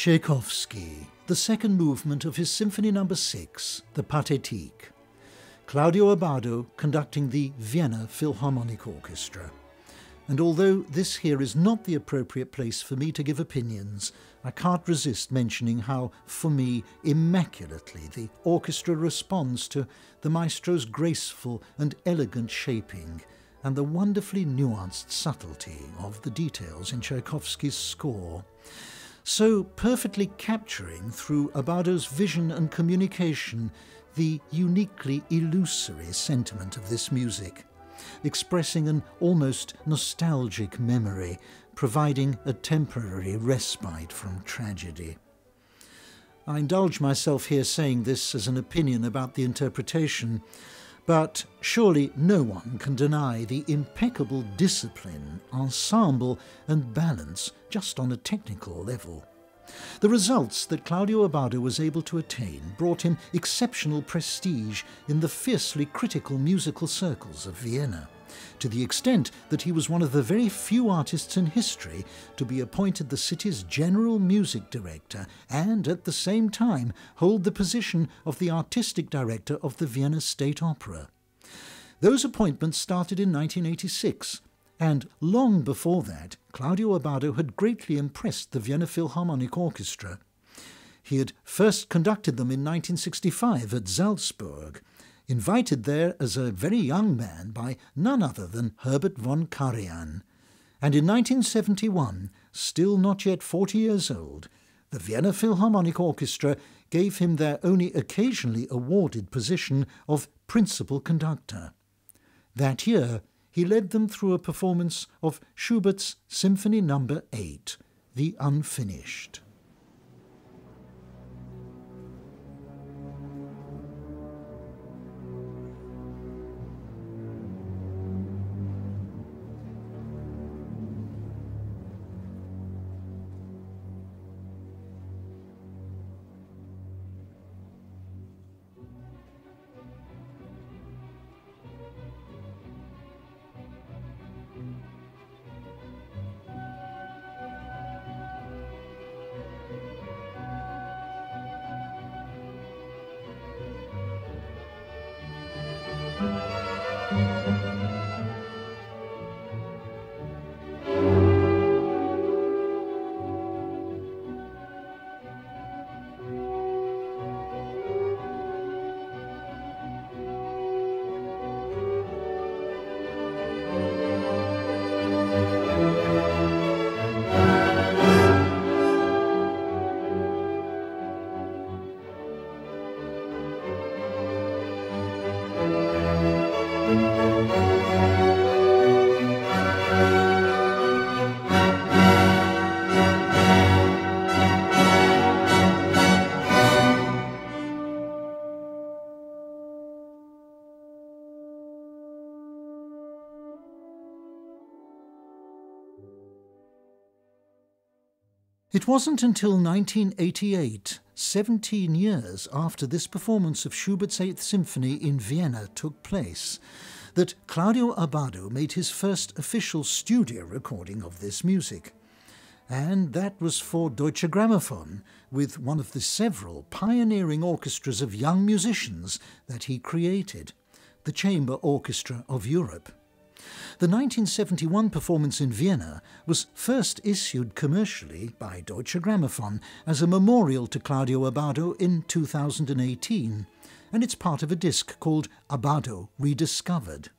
Tchaikovsky, the second movement of his Symphony No. 6, the Pathétique. Claudio Abbado conducting the Vienna Philharmonic Orchestra. And although this here is not the appropriate place for me to give opinions, I can't resist mentioning how, for me, immaculately the orchestra responds to the maestro's graceful and elegant shaping and the wonderfully nuanced subtlety of the details in Tchaikovsky's score, so perfectly capturing through Abbado's vision and communication the uniquely illusory sentiment of this music, expressing an almost nostalgic memory, providing a temporary respite from tragedy. I indulge myself here saying this as an opinion about the interpretation, but surely no one can deny the impeccable discipline, ensemble and balance just on a technical level. The results that Claudio Abbado was able to attain brought him exceptional prestige in the fiercely critical musical circles of Vienna, to the extent that he was one of the very few artists in history to be appointed the city's general music director and, at the same time, hold the position of the artistic director of the Vienna State Opera. Those appointments started in 1986, and long before that, Claudio Abbado had greatly impressed the Vienna Philharmonic Orchestra. He had first conducted them in 1965 at Salzburg, invited there as a very young man by none other than Herbert von Karajan, and in 1971, still not yet 40 years old, the Vienna Philharmonic Orchestra gave him their only occasionally awarded position of principal conductor. That year, he led them through a performance of Schubert's Symphony No. 8, the Unfinished. It wasn't until 1988, 17 years after this performance of Schubert's Eighth Symphony in Vienna took place, that Claudio Abbado made his first official studio recording of this music. And that was for Deutsche Grammophon, with one of the several pioneering orchestras of young musicians that he created, the Chamber Orchestra of Europe. The 1971 performance in Vienna was first issued commercially by Deutsche Grammophon as a memorial to Claudio Abbado in 2018, and it's part of a disc called Abbado Rediscovered.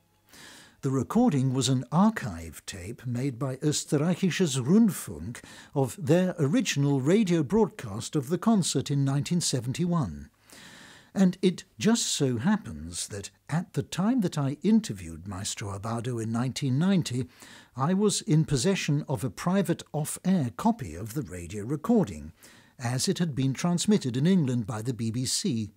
The recording was an archive tape made by Österreichisches Rundfunk of their original radio broadcast of the concert in 1971. And it just so happens that at the time that I interviewed Maestro Abbado in 1990, I was in possession of a private off-air copy of the radio recording, as it had been transmitted in England by the BBC.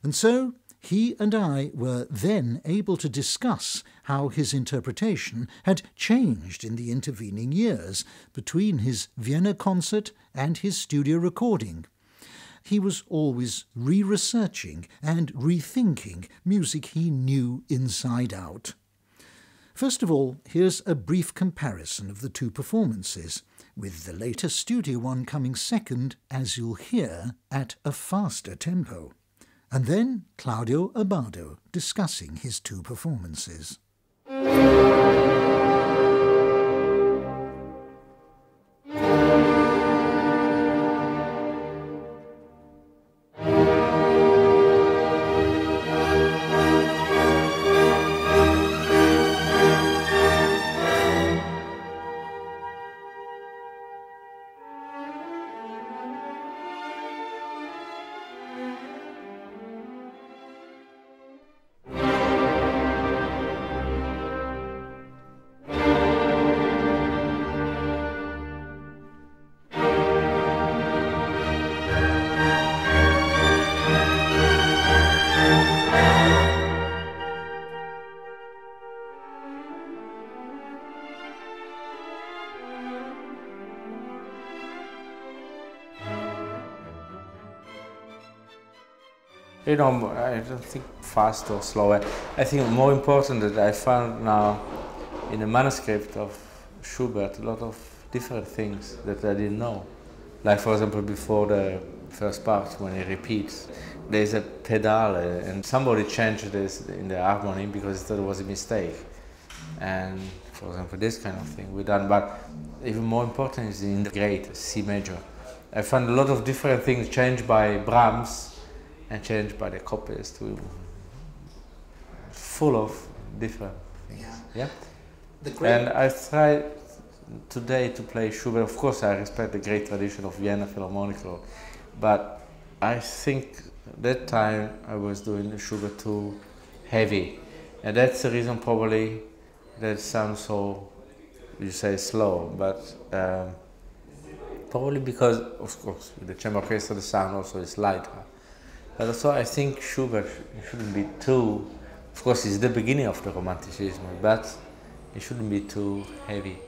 And so he and I were then able to discuss how his interpretation had changed in the intervening years between his Vienna concert and his studio recording. He was always re-researching and rethinking music he knew inside out. First of all, here's a brief comparison of the two performances, with the later studio one coming second, as you'll hear, at a faster tempo. And then Claudio Abbado discussing his two performances. You know, I don't think fast or slow. I think more important that I found now in the manuscript of Schubert a lot of different things that I didn't know. Like, for example, before the first part, when he repeats, there's a pedal and somebody changed this in the harmony because he thought it was a mistake. And, for example, this kind of thing we done. But even more important is in the great C major. I found a lot of different things changed by Brahms and changed by the copyist, full of different things. Yeah. And I try today to play Schubert. Of course, I respect the great tradition of Vienna Philharmonic, but I think that time I was doing Schubert too heavy, and that's the reason probably that it sounds so, you say, slow, but probably because, of course, with the chamber orchestra the sound also is lighter. But also I think Schubert shouldn't be too, of course it's the beginning of the Romanticism, but it shouldn't be too heavy.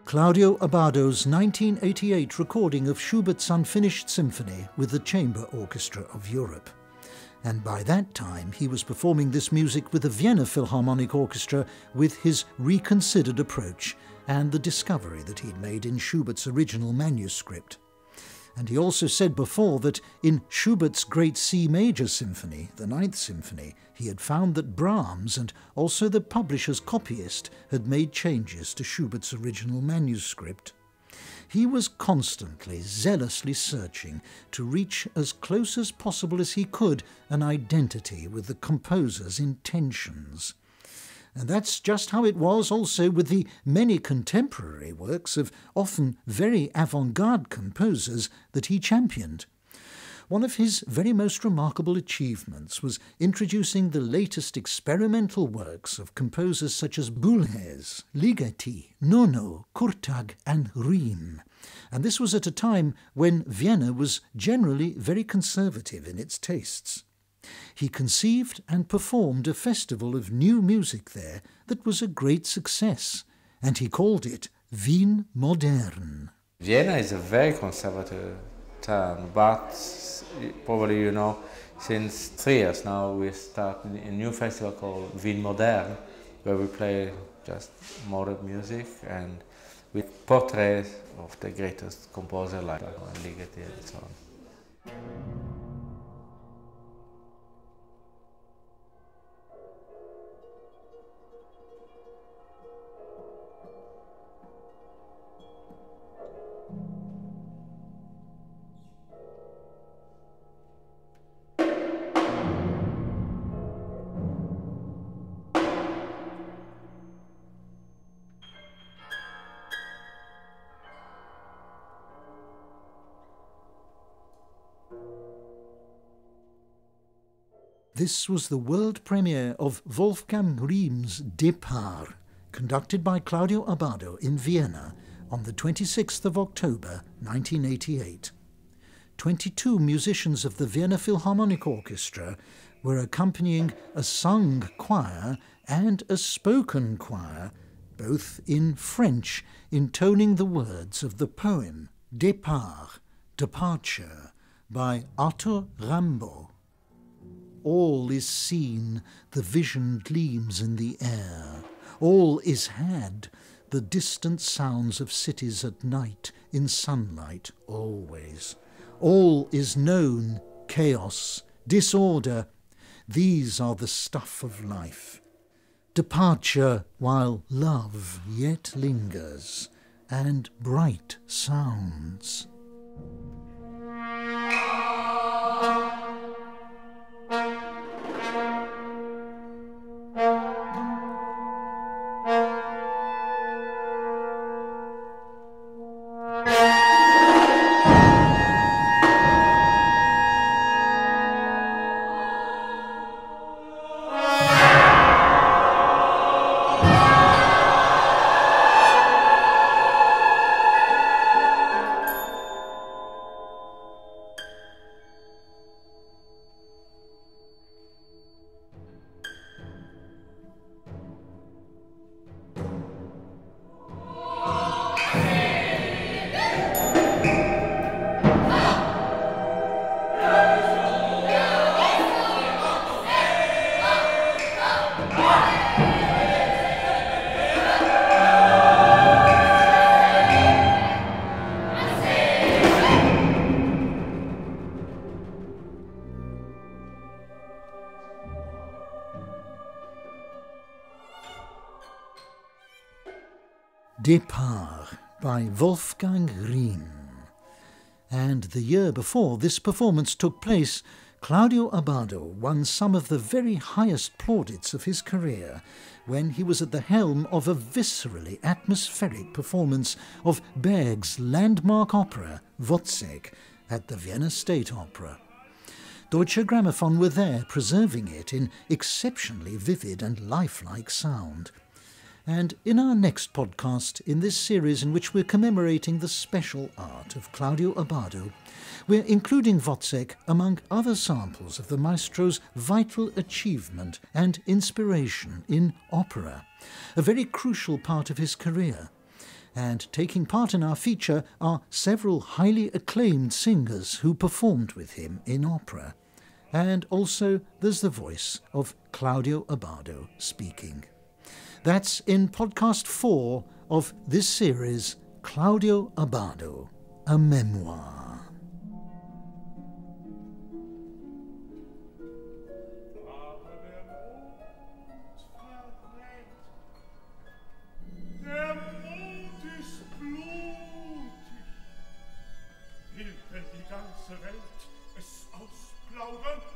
Claudio Abbado's 1988 recording of Schubert's Unfinished Symphony with the Chamber Orchestra of Europe. And by that time he was performing this music with the Vienna Philharmonic Orchestra with his reconsidered approach and the discovery that he'd made in Schubert's original manuscript. And he also said before that in Schubert's Great C Major Symphony, the Ninth Symphony, he had found that Brahms and also the publisher's copyist had made changes to Schubert's original manuscript. He was constantly, zealously searching to reach as close as possible as he could an identity with the composer's intentions. And that's just how it was also with the many contemporary works of often very avant-garde composers that he championed. One of his very most remarkable achievements was introducing the latest experimental works of composers such as Boulez, Ligeti, Nono, Kurtag and Riem. And this was at a time when Vienna was generally very conservative in its tastes. He conceived and performed a festival of new music there that was a great success, and he called it Wien Modern. Vienna is a very conservative town, but probably you know, since 3 years now we start a new festival called Wien Modern, where we play just modern music, and with portraits of the greatest composer like Ligeti and so on. This was the world premiere of Wolfgang Riem's Départ, conducted by Claudio Abbado in Vienna on the 26th of October 1988. 22 musicians of the Vienna Philharmonic Orchestra were accompanying a sung choir and a spoken choir, both in French, intoning the words of the poem Départ, Departure, by Arthur Rimbaud. All is seen, the vision gleams in the air. All is had, the distant sounds of cities at night, in sunlight always. All is known, chaos, disorder. These are the stuff of life. Departure while love yet lingers, and bright sounds. Départ by Wolfgang Riem. And the year before this performance took place, Claudio Abbado won some of the very highest plaudits of his career when he was at the helm of a viscerally atmospheric performance of Berg's landmark opera, Wozzeck, at the Vienna State Opera. Deutsche Grammophon were there preserving it in exceptionally vivid and lifelike sound. And in our next podcast in this series in which we're commemorating the special art of Claudio Abbado, we're including Wozzeck among other samples of the maestro's vital achievement and inspiration in opera, a very crucial part of his career. And taking part in our feature are several highly acclaimed singers who performed with him in opera. And also there's the voice of Claudio Abbado speaking. That's in podcast 4 of this series, Claudio Abbado, a memoir. Der Mond ist blutig. Will denn die ganze Welt es ausplaudern?